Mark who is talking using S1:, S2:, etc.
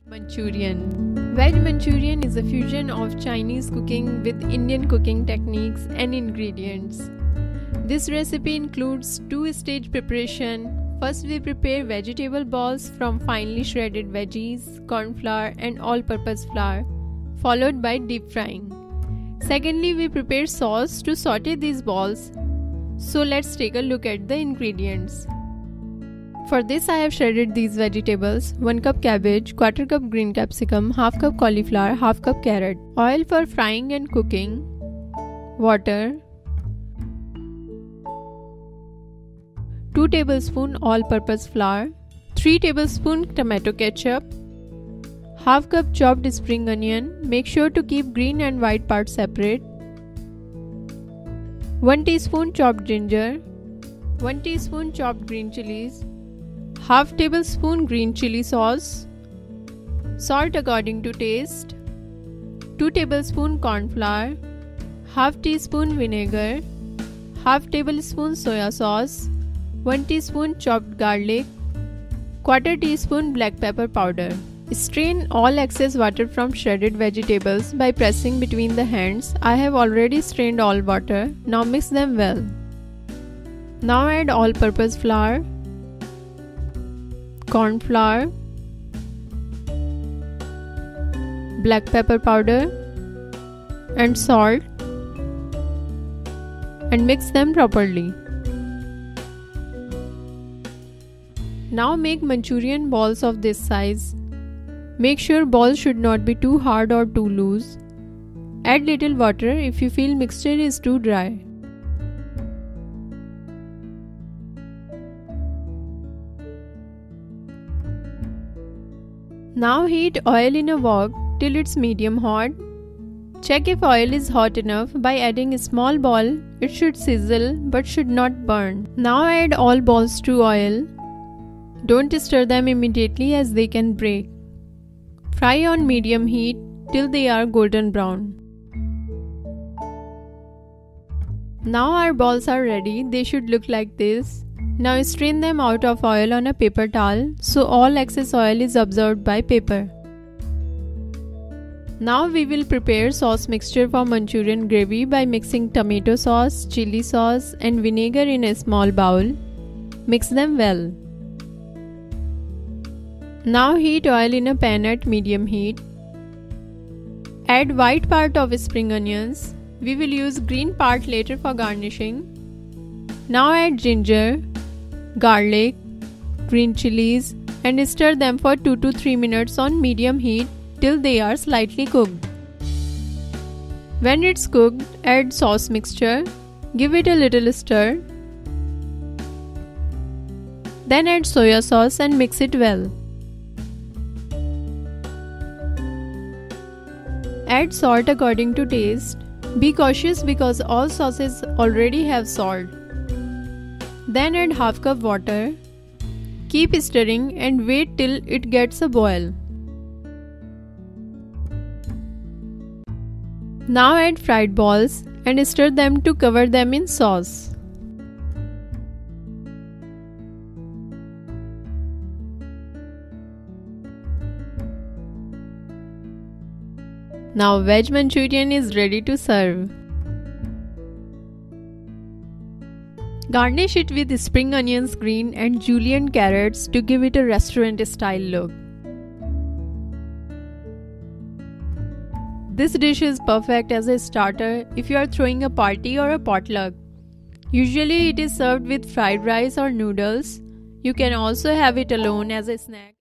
S1: Manchurian. Veg Manchurian is a fusion of Chinese cooking with Indian cooking techniques and ingredients. This recipe includes two-stage preparation. First, we prepare vegetable balls from finely shredded veggies, corn flour and all-purpose flour, followed by deep frying. Secondly, we prepare sauce to saute these balls. So let's take a look at the ingredients. For this, I have shredded these vegetables: 1 cup cabbage, 1/4 cup green capsicum, 1/2 cup cauliflower, 1/2 cup carrot, oil for frying and cooking, water, 2 tablespoons all-purpose flour, 3 tablespoons tomato ketchup, 1/2 cup chopped spring onion. Make sure to keep green and white parts separate. 1 teaspoon chopped ginger, 1 teaspoon chopped green chilies, 1/2 tablespoon green chili sauce, salt according to taste, 2 tablespoon corn flour, 1/2 teaspoon vinegar, 1/2 tablespoon soya sauce, 1 teaspoon chopped garlic, 1/4 teaspoon black pepper powder. Strain all excess water from shredded vegetables by pressing between the hands. I have already strained all water. Now mix them well. Now add all-purpose flour, corn flour, black pepper powder and salt and mix them properly. Now make Manchurian balls of this size. Make sure balls should not be too hard or too loose. Add little water if you feel mixture is too dry. Now heat oil in a wok till it's medium hot. Check if oil is hot enough by adding a small ball. It should sizzle but should not burn. Now add all balls to oil. Don't stir them immediately as they can break. Fry on medium heat till they are golden brown. Now our balls are ready. They should look like this. Now strain them out of oil on a paper towel so all excess oil is absorbed by paper. Now we will prepare sauce mixture for Manchurian gravy by mixing tomato sauce, chili sauce and vinegar in a small bowl. Mix them well. Now heat oil in a pan at medium heat. Add white part of spring onions. We will use green part later for garnishing. Now add ginger, garlic, green chilies and stir them for 2 to 3 minutes on medium heat till they are slightly cooked. When it's cooked, add sauce mixture. Give it a little stir. Then add soya sauce and mix it well. Add salt according to taste. Be cautious because all sauces already have salt. Then add 1/2 cup water. Keep stirring and wait till it gets a boil. Now add fried balls and stir them to cover them in sauce. Now veg Manchurian is ready to serve. Garnish it with spring onions, green and julienne carrots to give it a restaurant style look. This dish is perfect as a starter if you are throwing a party or a potluck. Usually it is served with fried rice or noodles. You can also have it alone as a snack.